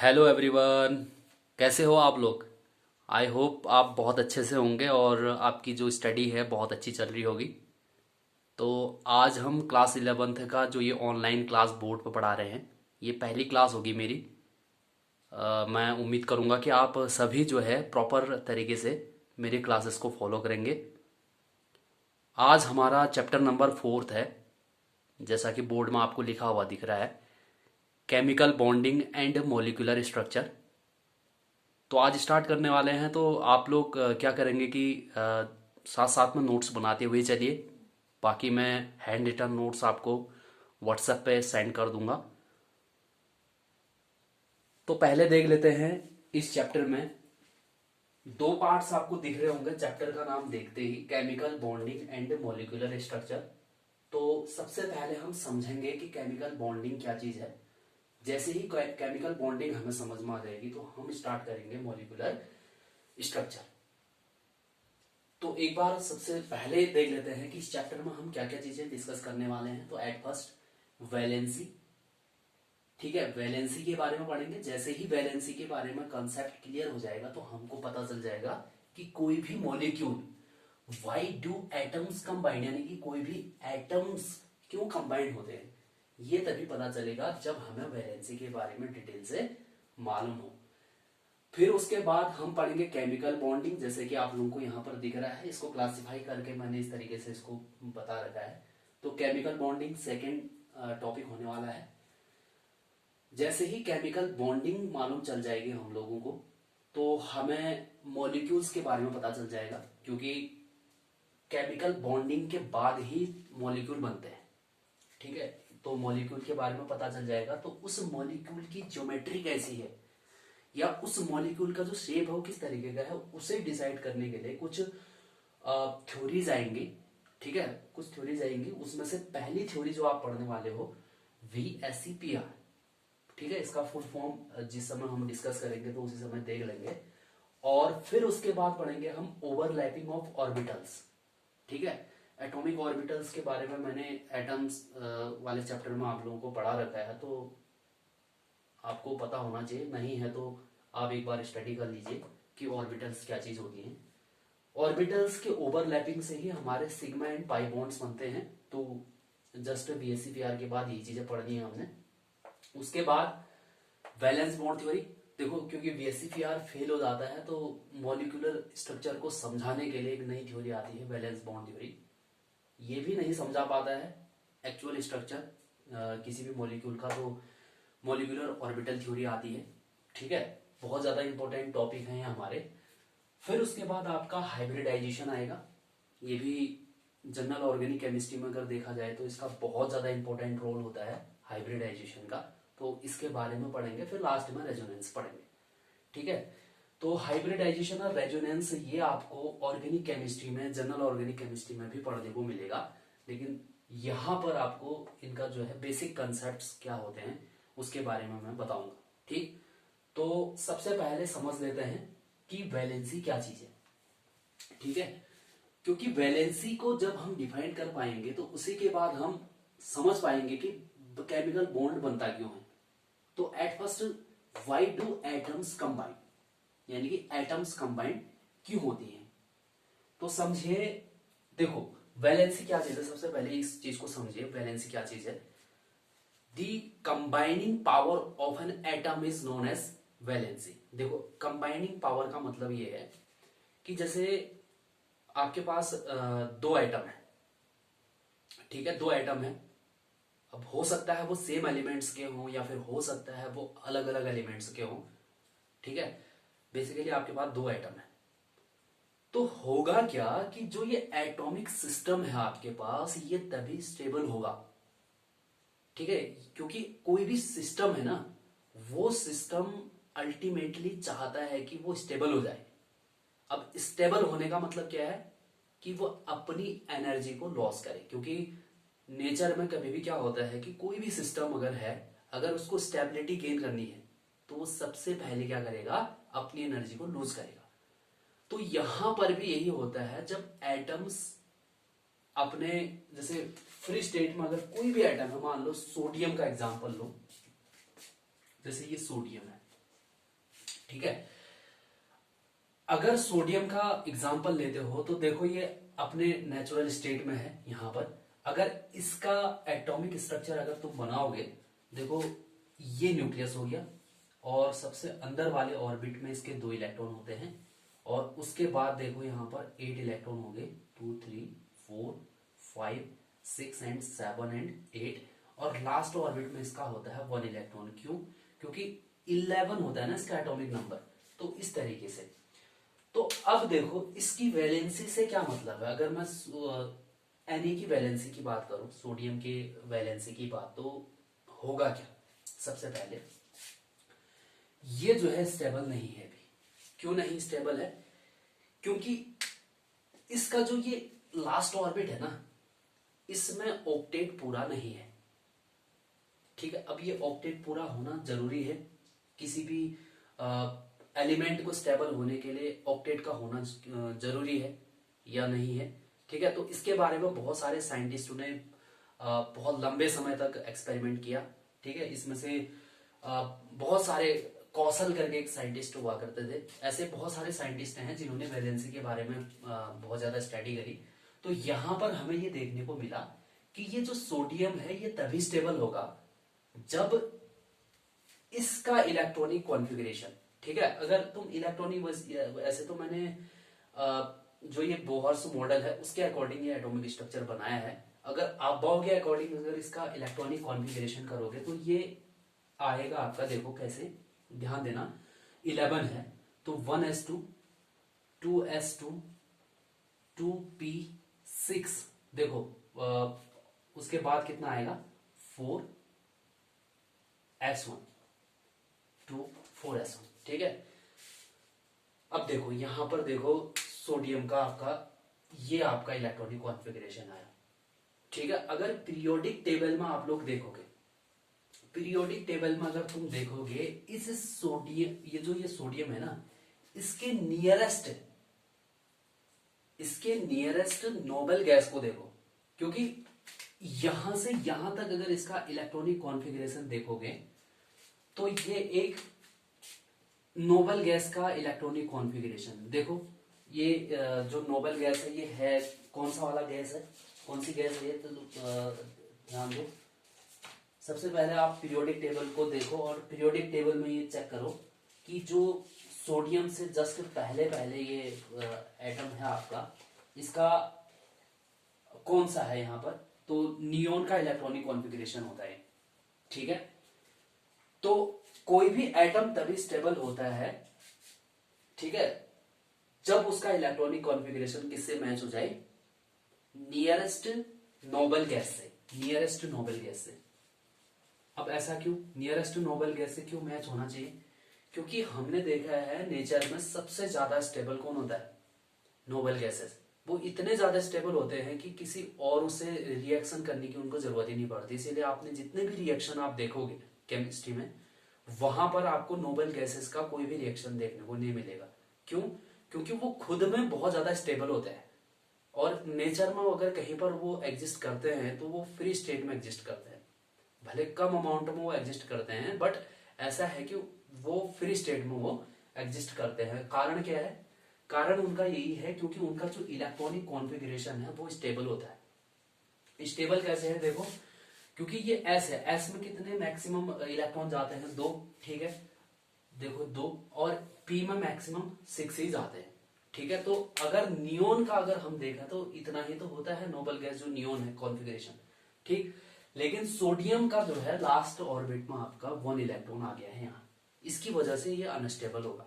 Hello everyone. कैसे हो आप लोग? आई होप आप बहुत अच्छे से होंगे और आपकी जो स्टडी है बहुत अच्छी चल रही होगी। तो आज हम क्लास 11th का जो ये ऑनलाइन क्लास बोर्ड पर पढ़ा रहे हैं, ये पहली क्लास होगी मेरी। मैं उम्मीद करूँगा कि आप सभी जो है प्रॉपर तरीके से मेरी क्लासेस को फॉलो करेंगे। आज हमारा चैप्टर नंबर 4 है, जैसा कि बोर्ड में आपको लिखा हुआ दिख रहा है, chemical bonding and molecular structure. तो आज स्टार्ट करने वाले हैं, तो आप लोग क्या करेंगे कि साथ साथ में नोट्स बनाते हुए चलिए। बाकी मैं हैंड रिटन नोट्स आपको व्हाट्सएप पे सेंड कर दूंगा। तो पहले देख लेते हैं, इस चैप्टर में दो पार्ट्स आपको दिख रहे होंगे। चैप्टर का नाम देखते ही chemical bonding and molecular structure. तो सबसे पहले हम समझेंगे कि केमिकल बॉन्डिंग क्या चीज है। जैसे ही केमिकल बॉन्डिंग हमें समझ में आ जाएगी तो हम स्टार्ट करेंगे मॉलिक्यूलर स्ट्रक्चर। तो एक बार सबसे पहले देख लेते हैं कि इस चैप्टर में हम क्या क्या चीजें डिस्कस करने वाले हैं। तो एट फर्स्ट वैलेंसी। ठीक है, वैलेंसी के बारे में पढ़ेंगे। जैसे ही वैलेंसी के बारे में कंसेप्ट क्लियर हो जाएगा तो हमको पता चल जाएगा कि कोई भी molecule, why do atoms combine, यानी कि कोई भी एटम्स क्यों कंबाइन होते हैं, ये तभी पता चलेगा जब हमें वैलेंसी के बारे में डिटेल से मालूम हो। फिर उसके बाद हम पढ़ेंगे केमिकल बॉन्डिंग। जैसे कि आप लोगों को यहाँ पर दिख रहा है, इसको क्लासिफाई करके मैंने इस तरीके से इसको बता रखा है। तो केमिकल बॉन्डिंग सेकेंड टॉपिक होने वाला है। जैसे ही केमिकल बॉन्डिंग मालूम चल जाएगी हम लोगों को, तो हमें मॉलिक्यूल्स के बारे में पता चल जाएगा, क्योंकि केमिकल बॉन्डिंग के बाद ही मॉलिक्यूल बनते हैं। ठीक है, तो मॉलिक्यूल के बारे में पता चल जाएगा। तो उस मॉलिक्यूल की ज्योमेट्री कैसी है, या उस मॉलिक्यूल का जो शेप है वो किस तरीके का है, उसे डिसाइड करने के लिए कुछ थ्योरीज आएंगी। ठीक है, कुछ थ्योरीज आएंगी। उसमें से पहली थ्योरी जो आप पढ़ने वाले हो, VSEPR। ठीक है, इसका फुल फॉर्म जिस समय हम डिस्कस करेंगे तो उसी समय देख लेंगे। और फिर उसके बाद पढ़ेंगे हम ओवरलैपिंग ऑफ ऑर्बिटल्स। ठीक है, एटॉमिक ऑर्बिटल्स के बारे में मैंने एटम्स वाले चैप्टर में आप लोगों को पढ़ा रखा है, तो आपको पता होना चाहिए। नहीं है तो आप एक बार स्टडी कर लीजिए कि ऑर्बिटल्स क्या चीज होती हैं। ऑर्बिटल्स के ओवरलैपिंग से ही हमारे सिग्मा एंड पाई बॉन्ड्स बनते हैं। तो जस्ट VSEPR के बाद यही चीजें पढ़नी है हमने। उसके बाद वैलेंस बॉन्ड थ्योरी। देखो, क्योंकि VSEPR फेल हो जाता है तो मॉलिक्यूलर स्ट्रक्चर को समझाने के लिए एक नई थ्योरी आती है, वैलेंस बॉन्ड थ्योरी। ये भी नहीं समझा पाता है एक्चुअल स्ट्रक्चर किसी भी मॉलिक्यूल का, तो मॉलिक्यूलर ऑर्बिटल थ्योरी आती है। ठीक है, बहुत ज्यादा इंपॉर्टेंट टॉपिक है ये हमारे। फिर उसके बाद आपका हाइब्रिडाइजेशन आएगा। ये भी जनरल ऑर्गेनिक केमिस्ट्री में अगर देखा जाए तो इसका बहुत ज्यादा इंपॉर्टेंट रोल होता है हाइब्रिडाइजेशन का। तो इसके बारे में पढ़ेंगे। फिर लास्ट में रेजोनेंस पढ़ेंगे। ठीक है, तो हाइब्रिडाइजेशन और रेजोनेंस ये आपको ऑर्गेनिक केमिस्ट्री में, जनरल ऑर्गेनिक केमिस्ट्री में भी पढ़ने को मिलेगा। लेकिन यहाँ पर आपको इनका जो है बेसिक कंसेप्ट क्या होते हैं उसके बारे में मैं बताऊंगा। ठीक, तो सबसे पहले समझ लेते हैं कि वैलेंसी क्या चीज है। ठीक है, क्योंकि वैलेंसी को जब हम डिफाइन कर पाएंगे तो उसी के बाद हम समझ पाएंगे कि केमिकल बॉन्ड बनता क्यों है। तो at first, why do atoms combine, यानी कि एटम्स कंबाइन क्यों होती हैं। तो समझिए, देखो वैलेंसी क्या चीज है। सबसे पहले इस चीज को समझिए, वैलेंसी क्या चीज है। The combining power of an atom is known as valency. देखो, कंबाइनिंग पावर का मतलब ये है कि जैसे आपके पास दो एटम है। ठीक है, दो एटम है। अब हो सकता है वो सेम एलिमेंट्स के हों, या फिर हो सकता है वो अलग अलग एलिमेंट्स के हों। ठीक है, बेसिकली आपके पास दो एटम है। तो होगा क्या कि जो ये एटॉमिक सिस्टम है आपके पास, ये तभी स्टेबल होगा। ठीक है, क्योंकि कोई भी सिस्टम है ना, वो सिस्टम अल्टीमेटली चाहता है कि वो स्टेबल हो जाए। अब स्टेबल होने का मतलब क्या है कि वो अपनी एनर्जी को लॉस करे। क्योंकि नेचर में कभी भी क्या होता है कि कोई भी सिस्टम अगर है, अगर उसको स्टेबिलिटी गेन करनी है तो वो सबसे पहले क्या करेगा, अपनी एनर्जी को लूज करेगा। तो यहां पर भी यही होता है, जब एटम्स अपने, जैसे फ्री स्टेट में अगर कोई भी एटम है, मान लो सोडियम का एग्जांपल लो। जैसे ये सोडियम है। ठीक है। अगर सोडियम का एग्जाम्पल लेते हो तो देखो ये अपने नेचुरल स्टेट में है यहां पर। अगर इसका एटॉमिक स्ट्रक्चर अगर तुम बनाओगे, देखो ये न्यूक्लियस हो गया और सबसे अंदर वाले ऑर्बिट में इसके 2 इलेक्ट्रॉन होते हैं और उसके बाद देखो यहां पर 8 इलेक्ट्रॉन हो गए, 2 3 4 5 6 एंड 7 एंड 8 और लास्ट ऑर्बिट में इसका होता है 1 इलेक्ट्रॉन। क्यों? क्योंकि 11 होता है ना इसका एटॉमिक नंबर। तो इस तरीके से, तो अब देखो इसकी वैलेंसी से क्या मतलब है। अगर मैं Na की वैलेंसी की बात करूं, सोडियम की वैलेंसी की बात, तो होगा क्या? सबसे पहले ये जो है स्टेबल नहीं है अभी। क्यों नहीं स्टेबल है? क्योंकि इसका जो ये लास्ट ऑर्बिट है ना, इसमें ऑक्टेट पूरा नहीं है। ठीक है, अब ये ऑक्टेट पूरा होना जरूरी है। किसी भी एलिमेंट को स्टेबल होने के लिए ऑक्टेट का होना जरूरी है या नहीं है। ठीक है, तो इसके बारे में बहुत सारे साइंटिस्टों ने बहुत लंबे समय तक एक्सपेरिमेंट किया। ठीक है, इसमें से बहुत सारे कौशल करके एक साइंटिस्ट हुआ करते थे। ऐसे बहुत सारे साइंटिस्ट हैं जिन्होंने वैलेंसी के बारे में बहुत ज्यादा स्टडी करी। तो यहां पर हमें ये देखने को मिला कि ये जो सोडियम है ये तभी स्टेबल होगा जब इसका इलेक्ट्रॉनिक कॉन्फ़िगरेशन, ठीक है, अगर तुम इलेक्ट्रॉनिक, ऐसे तो मैंने जो ये बोहर्स मॉडल है उसके अकॉर्डिंग ये एटॉमिक स्ट्रक्चर बनाया है। अगर आप बाउ के अकॉर्डिंग अगर इसका इलेक्ट्रॉनिक कॉन्फ़िगरेशन करोगे तो ये आएगा आपका, देखो कैसे, ध्यान देना, 11 है तो 1s2 2s2 2p6, देखो उसके बाद कितना आएगा 4s1 4s1। ठीक है, अब देखो यहां पर देखो सोडियम का आपका ये आपका इलेक्ट्रॉनिक कॉन्फ़िगरेशन आया। ठीक है, अगर पीरियोडिक टेबल में आप लोग देखोगे, पीरियोडिक टेबल में अगर तुम देखोगे इस सोडियम, ये सोडियम है ना, इसके नियरेस्ट नोबल गैस को देखो। क्योंकि यहां से यहां तक अगर इसका इलेक्ट्रॉनिक कॉन्फ़िगरेशन देखोगे तो ये एक नोबल गैस का इलेक्ट्रॉनिक कॉन्फ़िगरेशन देखो। ये जो नोबल गैस है ये है कौन सा वाला गैस है, कौन सी गैस है, तो ध्यान दो। सबसे पहले आप पीरियोडिक टेबल को देखो और पीरियोडिक टेबल में ये चेक करो कि जो सोडियम से जस्ट पहले पहले ये एटम है आपका, इसका कौन सा है यहां पर, तो नियोन का इलेक्ट्रॉनिक कॉन्फ़िगरेशन होता है। ठीक है, तो कोई भी एटम तभी स्टेबल होता है, ठीक है, जब उसका इलेक्ट्रॉनिक कॉन्फ़िगरेशन किससे मैच हो जाए, नियरेस्ट नोबल गैस से, नियरेस्ट नोबल गैस से। अब ऐसा क्यों, नियरेस्ट नोबल गैस से क्यों मैच होना चाहिए? क्योंकि हमने देखा है नेचर में सबसे ज्यादा स्टेबल कौन होता है, नोबल गैसेस। वो इतने ज्यादा स्टेबल होते हैं कि किसी और उससे रिएक्शन करने की उनको जरूरत ही नहीं पड़ती। इसीलिए आपने जितने भी रिएक्शन आप देखोगे केमिस्ट्री में, वहां पर आपको नोबल गैसेस का कोई भी रिएक्शन देखने को नहीं मिलेगा। क्यों? क्योंकि वो खुद में बहुत ज्यादा स्टेबल होते हैं और नेचर में अगर कहीं पर वो एग्जिस्ट करते हैं तो वो फ्री स्टेट में एग्जिस्ट करते हैं। भले कम अमाउंट में वो एग्जिस्ट करते हैं, बट ऐसा है कि वो फ्री स्टेट में वो एग्जिस्ट करते हैं। कारण क्या है? कारण उनका यही है क्योंकि उनका जो इलेक्ट्रॉनिक कॉन्फ़िगरेशन है वो स्टेबल होता है। स्टेबल कैसे है देखो, क्योंकि ये एस है, एस में कितने मैक्सिमम इलेक्ट्रॉन जाते हैं, 2। ठीक है, देखो 2, और पी में मैक्सिमम 6 ही जाते हैं। ठीक है, तो अगर नियोन का अगर हम देखा तो इतना ही तो होता है नोबल गैस जो नियोन है कॉन्फ़िगरेशन। ठीक, लेकिन सोडियम का जो है लास्ट ऑर्बिट में आपका 1 इलेक्ट्रॉन आ गया है यहाँ, इसकी वजह से ये अनस्टेबल होगा।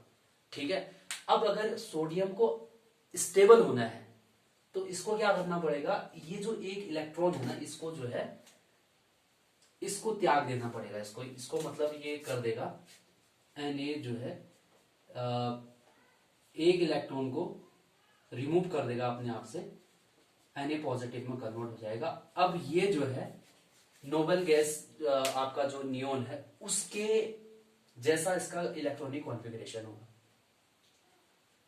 ठीक है, अब अगर सोडियम को स्टेबल होना है तो इसको क्या करना पड़ेगा, ये जो एक इलेक्ट्रॉन है ना, इसको जो है इसको त्याग देना पड़ेगा। इसको मतलब ये कर देगा, Na जो है एक इलेक्ट्रॉन को रिमूव कर देगा अपने आप से, Na पॉजिटिव में कन्वर्ट हो जाएगा। अब ये जो है नोबल गैस आपका जो नियोन है उसके जैसा इसका इलेक्ट्रॉनिक कॉन्फ़िगरेशन होगा।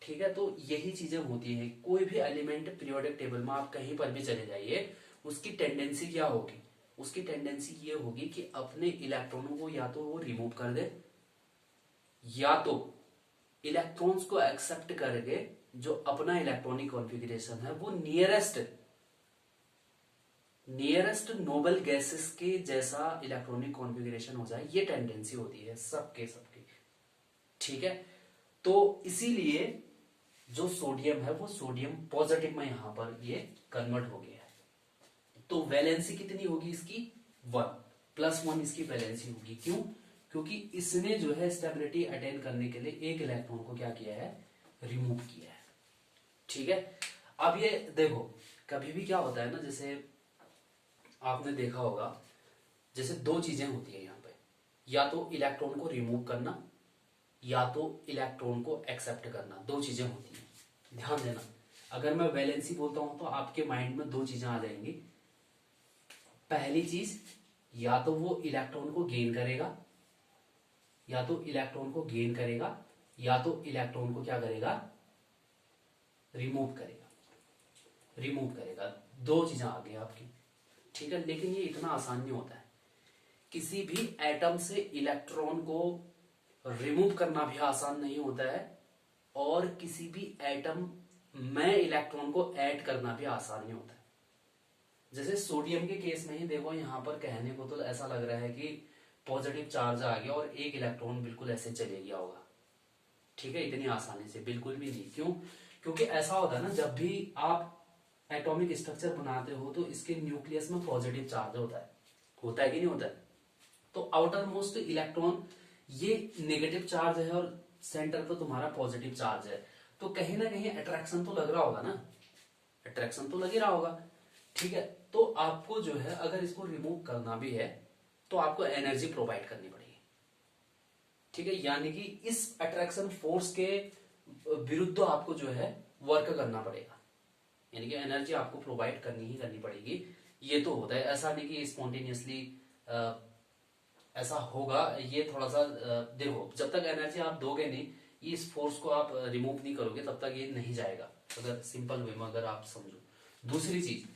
ठीक है, तो यही चीजें होती हैं। कोई भी एलिमेंट पीरियोडिक टेबल में आप कहीं पर भी चले जाइए, उसकी टेंडेंसी क्या होगी, उसकी टेंडेंसी ये होगी कि अपने इलेक्ट्रॉनों को या तो वो रिमूव कर दे या तो इलेक्ट्रॉन्स को एक्सेप्ट करके जो अपना इलेक्ट्रॉनिक कॉन्फ़िगरेशन है वो नियरेस्ट नोबल गैसेस के जैसा इलेक्ट्रॉनिक कॉन्फ़िगरेशन हो जाए, ये टेंडेंसी होती है सबके सबकी। ठीक है, तो इसीलिए जो सोडियम है वो सोडियम पॉजिटिव में यहां पर ये कन्वर्ट हो गया है। तो वैलेंसी कितनी होगी इसकी? 1 +1 इसकी वैलेंसी होगी। क्यों? क्योंकि इसने जो है स्टेबिलिटी अटेन करने के लिए एक इलेक्ट्रॉन को क्या किया है? रिमूव किया है। ठीक है, अब ये देखो कभी भी क्या होता है ना, जैसे आपने देखा होगा, जैसे दो चीजें होती है यहाँ पे, या तो इलेक्ट्रॉन को रिमूव करना या तो इलेक्ट्रॉन को एक्सेप्ट करना, दो चीजें होती हैं। ध्यान देना, अगर मैं वैलेंसी बोलता हूं तो आपके माइंड में दो चीजें आ जाएंगी। पहली चीज, या तो वो इलेक्ट्रॉन को गेन करेगा, या तो इलेक्ट्रॉन को गेन करेगा, या तो इलेक्ट्रॉन को क्या करेगा? रिमूव करेगा। रिमूव करेगा, दो चीजें आ गई आपकी। ठीक है, लेकिन ये इतना आसान नहीं होता है। किसी भी एटम से इलेक्ट्रॉन को रिमूव करना भी आसान नहीं होता है, और किसी भी एटम में इलेक्ट्रॉन को ऐड करना भी आसान नहीं होता है। जैसे सोडियम के केस में ही देखो, यहां पर कहने को तो ऐसा लग रहा है कि पॉजिटिव चार्ज आ गया और एक इलेक्ट्रॉन बिल्कुल ऐसे चले गया होगा। ठीक है, इतनी आसानी से बिल्कुल भी नहीं। क्यों? क्योंकि ऐसा होता है ना, जब भी आप एटॉमिक स्ट्रक्चर बनाते हो तो इसके न्यूक्लियस में पॉजिटिव चार्ज होता है कि नहीं होता है? तो आउटर मोस्ट इलेक्ट्रॉन ये नेगेटिव चार्ज है और सेंटर पर तुम्हारा पॉजिटिव चार्ज है, तो कहीं ना कहीं अट्रैक्शन तो लग रहा होगा ना, अट्रैक्शन तो लग ही रहा होगा। ठीक है, तो आपको जो है अगर इसको रिमूव करना भी है तो आपको एनर्जी प्रोवाइड करनी पड़ेगी। ठीक है, यानी कि इस अट्रैक्शन फोर्स के विरुद्ध आपको जो है वर्क करना पड़ेगा, यानी कि एनर्जी आपको प्रोवाइड करनी ही करनी पड़ेगी। ये तो होता है, ऐसा नहीं कि स्पॉन्टेनियसली ऐसा होगा। ये थोड़ा सा देखो, जब तक एनर्जी आप दोगे नहीं, इस फोर्स को आप रिमूव नहीं करोगे, तब तक ये नहीं जाएगा, अगर सिंपल वे में अगर आप समझो। दूसरी चीज,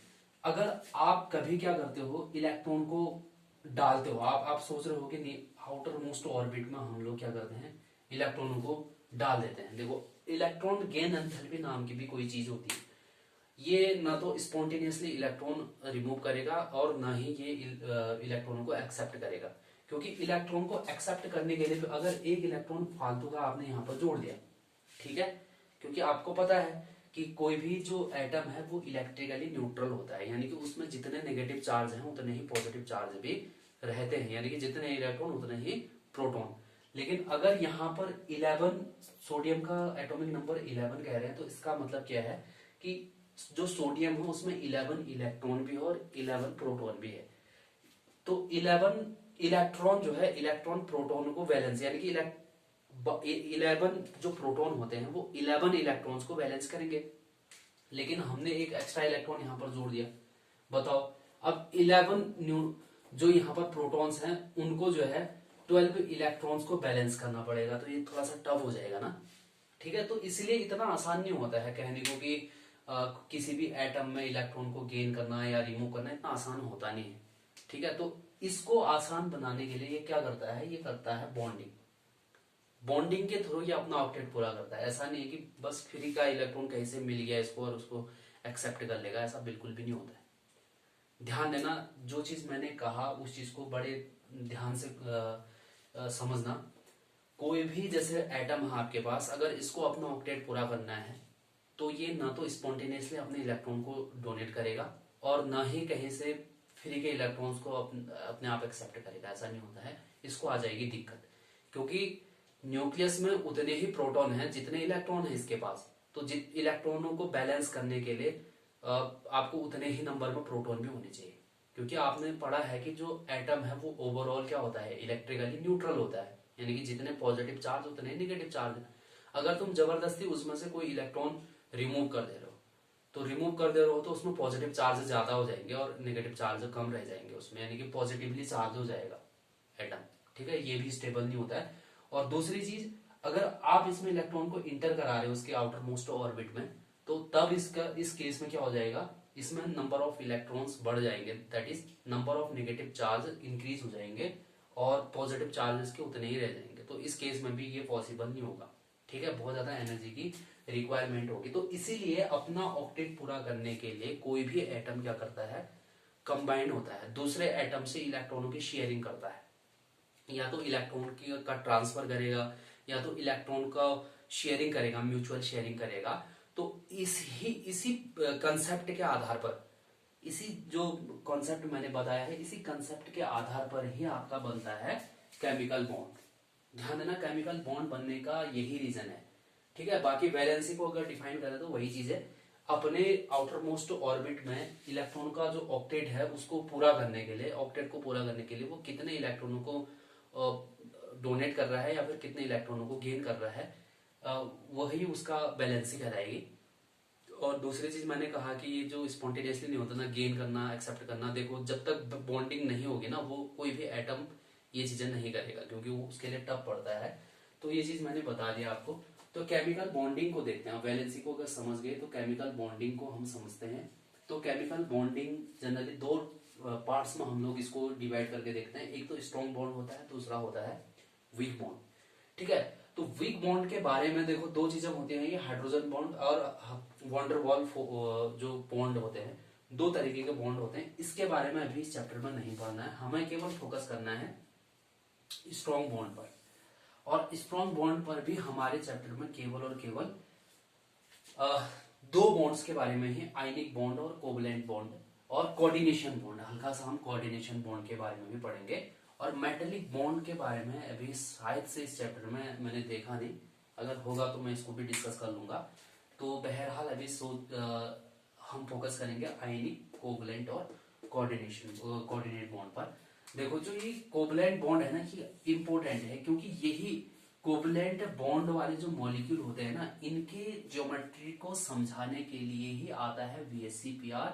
अगर आप कभी क्या करते हो, इलेक्ट्रॉन को डालते हो, आप सोच रहे हो कि नहीं, आउटर मोस्ट ऑर्बिट में हम लोग क्या करते हैं, इलेक्ट्रॉनों को डाल देते हैं। देखो, इलेक्ट्रॉन गेन एंथैल्पी नाम की भी कोई चीज होती है। ये ना तो स्पॉन्टेनियसली इलेक्ट्रॉन रिमूव करेगा और ना ही ये इलेक्ट्रॉनों को एक्सेप्ट करेगा। क्योंकि इलेक्ट्रॉन को एक्सेप्ट करने के लिए भी अगर एक इलेक्ट्रॉन फालतू का आपने यहाँ पर जोड़ दिया, ठीक है, क्योंकि आपको पता है कि कोई भी जो एटम है वो इलेक्ट्रिकली न्यूट्रल होता है, यानी कि उसमें जितने नेगेटिव चार्ज हैं उतने ही पॉजिटिव चार्ज भी रहते हैं, यानी कि जितने इलेक्ट्रॉन उतने ही प्रोटॉन। लेकिन अगर यहाँ पर 11 सोडियम का एटॉमिक नंबर 11 कह रहे हैं, तो इसका मतलब क्या है कि जो सोडियम है उसमें 11 इलेक्ट्रॉन भी है और 11 प्रोटॉन भी है। तो 11 इलेक्ट्रॉन जो है, इलेक्ट्रॉन प्रोटॉन को वैलेंस, यानी कि 11 जो प्रोटॉन होते हैं वो 11 इलेक्ट्रॉन्स को बैलेंस करेंगे, लेकिन हमने एक एक्स्ट्रा इलेक्ट्रॉन यहां पर जोड़ दिया। बताओ, अब 11 जो यहां पर प्रोटॉन्स हैं उनको जो है 12 इलेक्ट्रॉन्स को बैलेंस करना पड़ेगा, तो ये थोड़ा सा टफ हो जाएगा ना। ठीक है, तो इसलिए इतना आसान नहीं होता है कहने को कि किसी भी एटम में इलेक्ट्रॉन को गेन करना या रिमूव करना इतना आसान होता नहीं है। ठीक है, तो इसको आसान बनाने के लिए ये क्या करता है, ये करता है बॉन्डिंग। बॉन्डिंग के थ्रू ये अपना ऑक्टेट पूरा करता है। ऐसा नहीं है कि बस फ्री का इलेक्ट्रॉन कहीं से मिल गया इसको और उसको एक्सेप्ट कर लेगा, ऐसा बिल्कुल भी नहीं होता है। ध्यान देना, जो चीज मैंने कहा उस चीज को बड़े ध्यान से समझना। कोई भी जैसे एटम है आपके पास, अगर इसको अपना ऑक्टेट पूरा करना है तो ये ना तो स्पॉन्टेनियसली अपने इलेक्ट्रॉन को डोनेट करेगा और ना ही कहीं से फ्री के इलेक्ट्रॉन्स को अपने आप एक्सेप्ट करेगा, ऐसा नहीं होता है। इसको आ जाएगी दिक्कत, क्योंकि न्यूक्लियस में उतने ही प्रोटॉन हैं जितने इलेक्ट्रॉन हैं इसके पास, तो इलेक्ट्रॉनों को बैलेंस करने के लिए आपको उतने ही नंबर में प्रोटॉन भी होने चाहिए। क्योंकि आपने पढ़ा है कि जो एटम है वो ओवरऑल क्या होता है, इलेक्ट्रिकली न्यूट्रल होता है, यानी कि जितने पॉजिटिव चार्ज उतने निगेटिव चार्ज। अगर तुम जबरदस्ती उसमें से कोई इलेक्ट्रॉन रिमूव कर दे रहे हो तो उसमें पॉजिटिव चार्ज ज्यादा हो जाएंगे और नेगेटिव चार्ज कम रह जाएंगे उसमें, यानी कि पॉजिटिवली चार्ज हो जाएगा एटम। ठीक है, ये भी स्टेबल नहीं होता है। और दूसरी चीज, अगर आप इसमें इलेक्ट्रॉन को इंटर करा रहे हो उसके आउटर मोस्ट ऑर्बिट में, तो तब इस केस में क्या हो जाएगा, इसमें नंबर ऑफ इलेक्ट्रॉन्स बढ़ जाएंगे, that is number of negative charge increase हो जाएंगे और पॉजिटिव चार्जेस के उतने ही रह जाएंगे। तो इस केस में भी ये पॉसिबल नहीं होगा। ठीक है, बहुत ज्यादा एनर्जी की रिक्वायरमेंट होगी। तो इसीलिए अपना ऑक्टेट पूरा करने के लिए कोई भी एटम क्या करता है, कंबाइंड होता है, दूसरे एटम से इलेक्ट्रॉनों की शेयरिंग करता है, या तो इलेक्ट्रॉन की का ट्रांसफर करेगा या तो इलेक्ट्रॉन का शेयरिंग करेगा, म्यूचुअल शेयरिंग करेगा। तो इसी कंसेप्ट के आधार पर, इसी जो कॉन्सेप्ट मैंने बताया है, इसी कंसेप्ट के आधार पर ही आपका बनता है केमिकल बॉन्ड। ध्यान देना, केमिकल बॉन्ड बनने का यही रीजन है, ठीक है। बाकी वैलेंसी को अगर डिफाइन करें तो वही चीज है, अपने आउटर मोस्ट ऑर्बिट में इलेक्ट्रॉन का जो ऑक्टेट है उसको पूरा करने के लिए, ऑक्टेट को पूरा करने के लिए वो कितने इलेक्ट्रॉनों को डोनेट कर रहा है या फिर कितने इलेक्ट्रॉनों को गेन कर रहा है, वही उसका बैलेंसिंग कहलाएगी। और दूसरी चीज मैंने कहा कि ये जो स्पॉन्टेनियसली नहीं होता ना, गेन करना, एक्सेप्ट करना, देखो जब तक बॉन्डिंग नहीं होगी ना, वो कोई भी एटम ये चीजें नहीं करेगा, क्योंकि वो उसके लिए टफ पड़ता है। तो ये चीज मैंने बता दिया आपको। तो केमिकल बॉन्डिंग को देखते हैं, वैलेंसी को अगर समझ गए तो केमिकल बॉन्डिंग को हम समझते हैं। तो केमिकल बॉन्डिंग जनरली दो पार्ट्स में हम लोग इसको डिवाइड करके देखते हैं। एक तो स्ट्रॉन्ग बॉन्ड होता है, दूसरा होता है वीक बॉन्ड, ठीक है। तो वीक बॉन्ड के बारे में देखो दो चीजें होती हैं, ये हाइड्रोजन बॉन्ड और वॉन्डरवॉल जो बॉन्ड होते हैं, दो तरीके के बॉन्ड होते हैं। इसके बारे में अभी इस चैप्टर में नहीं पढ़ना है, हमें केवल फोकस करना है स्ट्रॉन्ग बॉन्ड पर। और स्ट्रॉन्ग बॉन्ड पर भी हमारे चैप्टर में केवल और केवल दो बॉन्ड्स के बारे में ही, आयनिक बॉन्ड और कोवलेंट बॉन्ड और कोऑर्डिनेशन बॉन्ड, हल्का सा हम कोऑर्डिनेशन बॉन्ड के बारे में भी पढ़ेंगे। और मेटेलिक बॉन्ड के बारे में अभी शायद से इस चैप्टर में मैंने देखा नहीं, अगर होगा तो मैं इसको भी डिस्कस कर लूंगा। तो बहरहाल अभी हम फोकस करेंगे आयनिक, कोवलेंट और कोऑर्डिनेट बॉन्ड पर। देखो जो ये कोवलेंट बॉन्ड है ना, ये इंपॉर्टेंट है, क्योंकि यही कोवलेंट बॉन्ड वाले जो मॉलिक्यूल होते हैं ना, इनके ज्योमेट्री को समझाने के लिए ही आता है VSEPR,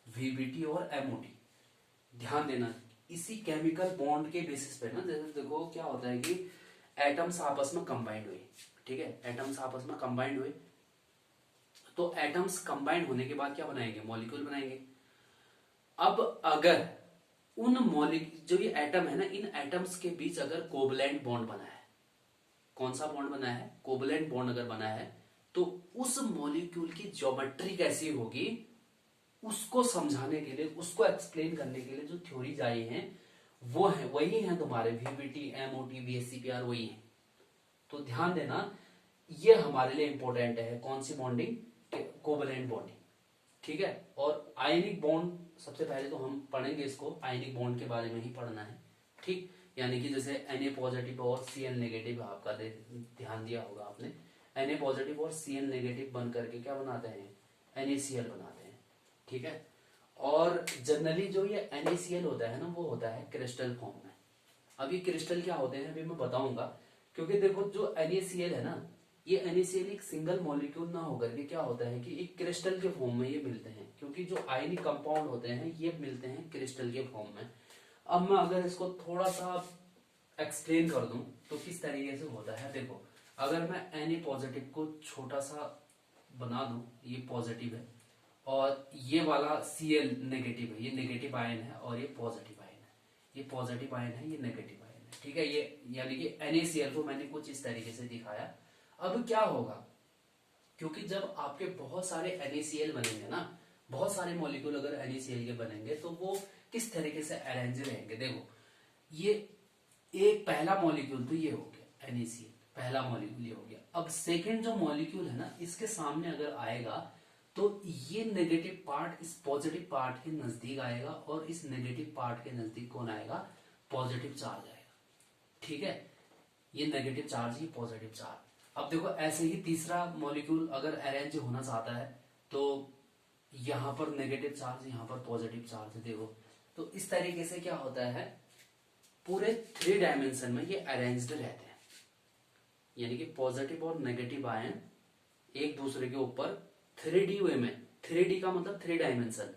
VBT और MOT। ध्यान देना, इसी केमिकल बॉन्ड के बेसिस पे ना, जैसे देखो क्या होता है कि एटम्स आपस में कंबाइंड हुए, ठीक है, एटम्स आपस में कंबाइंड हुए, तो एटम्स कंबाइंड होने के बाद क्या बनाएंगे, मॉलिक्यूल बनाएंगे। अब अगर उन जो ये एटम है ना, इन एटम्स के बीच अगर कोवलेंट बॉन्ड बना है, कौन सा बॉन्ड बना है, कोवलेंट बॉन्ड अगर बना है, तो उस मॉलिक्यूल की ज्योमेट्री कैसी होगी उसको समझाने के लिए, उसको एक्सप्लेन करने के लिए जो थ्योरीज आई हैं वो है, वही है तुम्हारे VBT, MOT, VSEPR, वही है। तो ध्यान देना, ये हमारे लिए इंपॉर्टेंट है, कौन सी बॉन्डिंग, कोवलेंट बॉन्डिंग, ठीक है। और आयनिक बॉन्ड सबसे पहले तो हम पढ़ेंगे इसको, आयनिक बॉन्ड के बारे में ही पढ़ना है, ठीक। यानी कि जैसे Na पॉजिटिव और Cl नेगेटिव, आपका ध्यान दिया होगा आपने, Na पॉजिटिव और Cl नेगेटिव बन करके क्या बनाते हैं, NaCl बनाते हैं, ठीक है। और जनरली जो ये NaCl होता है ना, वो होता है क्रिस्टल फॉर्म में। अब ये क्रिस्टल क्या होते हैं अभी मैं बताऊंगा, क्योंकि देखो जो NaCl है ना, ये NaCl एक सिंगल मॉलिक्यूल ना होकर के क्या होता है कि एक क्रिस्टल के फॉर्म में ये मिलते हैं, क्योंकि जो आयनिक कंपाउंड होते हैं ये मिलते हैं क्रिस्टल के फॉर्म में। अब मैं अगर इसको थोड़ा सा एक्सप्लेन कर दूं तो किस तरीके से होता है, देखो अगर मैं Na पॉजिटिव को छोटा सा बना दूं, ये पॉजिटिव है, और ये वाला Cl नेगेटिव है, ये नेगेटिव आयन है, और ये पॉजिटिव आयन है, ये पॉजिटिव आयन है, ये नेगेटिव आयन है, ठीक है। ये यानी कि NaCl को मैंने कुछ इस तरीके से दिखाया। अब क्या होगा, क्योंकि जब आपके बहुत सारे NaCl बनेंगे ना, बहुत सारे मॉलिक्यूल अगर NaCl के बनेंगे तो वो किस तरीके से अरेंज रहेंगे, देखो ये एक पहला मॉलिक्यूल तो ये हो गया NaCl, पहला मॉलिक्यूल ये हो गया। अब सेकेंड जो मॉलिक्यूल है ना, इसके सामने अगर आएगा तो ये नेगेटिव पार्ट इस पॉजिटिव पार्ट के नजदीक आएगा, और इस नेगेटिव पार्ट के नजदीक कौन आएगा, पॉजिटिव चार्ज आएगा, ठीक है। ये नेगेटिव चार्ज, ये पॉजिटिव चार्ज। अब देखो ऐसे ही तीसरा मॉलिक्यूल अगर अरेंज होना चाहता है तो यहां पर नेगेटिव चार्ज, यहां पर पॉजिटिव चार्ज, देखो तो इस तरीके से क्या होता है, पूरे 3 डायमेंशन में ये अरेंज्ड रहते हैं, यानी कि पॉजिटिव और नेगेटिव आयन एक दूसरे के ऊपर 3D वे में, 3D का मतलब 3 डायमेंशन,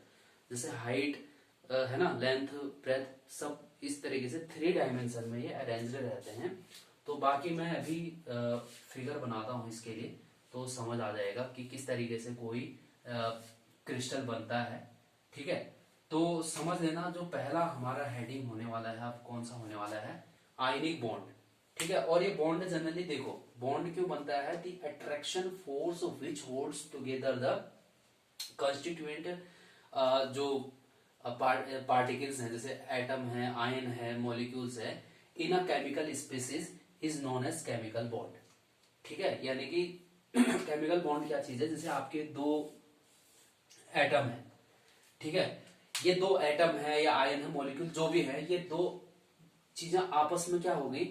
जैसे हाइट है ना, लेंथ, ब्रेथ, सब इस तरीके से 3 डायमेंशन में ये अरेंज्ड रहते हैं। तो बाकी मैं अभी फिगर बनाता हूं इसके लिए, तो समझ आ जाएगा कि किस तरीके से कोई क्रिस्टल बनता है, ठीक है। तो समझ लेना, जो पहला हमारा हेडिंग होने वाला है, अब कौन सा होने वाला है, आयनिक बॉन्ड, ठीक है। और ये बॉन्ड जनरली देखो, बॉन्ड क्यों बनता है, the attraction force which holds together the constituent, जो पार्टिकल्स हैं, जैसे एटम है, आयन है, मॉलिक्यूल्स है, in a chemical species is known as chemical bond. ठीक है, यानी कि केमिकल बॉन्ड क्या चीज है, जैसे आपके दो एटम है, ठीक है, ये दो एटम है या आयन है, मॉलिक्यूल जो भी है, ये दो चीजें आपस में क्या होगी,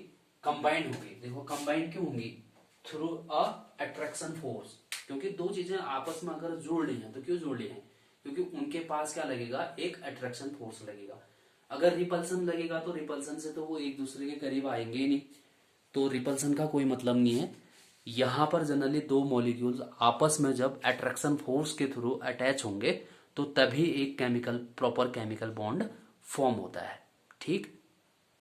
कंबाइंड होगी। देखो कंबाइंड क्यों होंगी, थ्रू अ अट्रैक्शन फोर्स, क्योंकि दो चीजें आपस में अगर जोड़ ली हैं तो क्यों जोड़ ली हैं, क्योंकि उनके पास क्या लगेगा, एक अट्रैक्शन फोर्स लगेगा। अगर रिपल्सन लगेगा तो रिपल्सन से तो वो एक दूसरे के करीब आएंगे ही नहीं, तो रिपल्सन का कोई मतलब नहीं है। यहां पर जनरली दो मॉलिक्यूल्स आपस में जब अट्रैक्शन फोर्स के थ्रू अटैच होंगे तो तभी एक chemical, proper chemical bond form होता है। ठीक।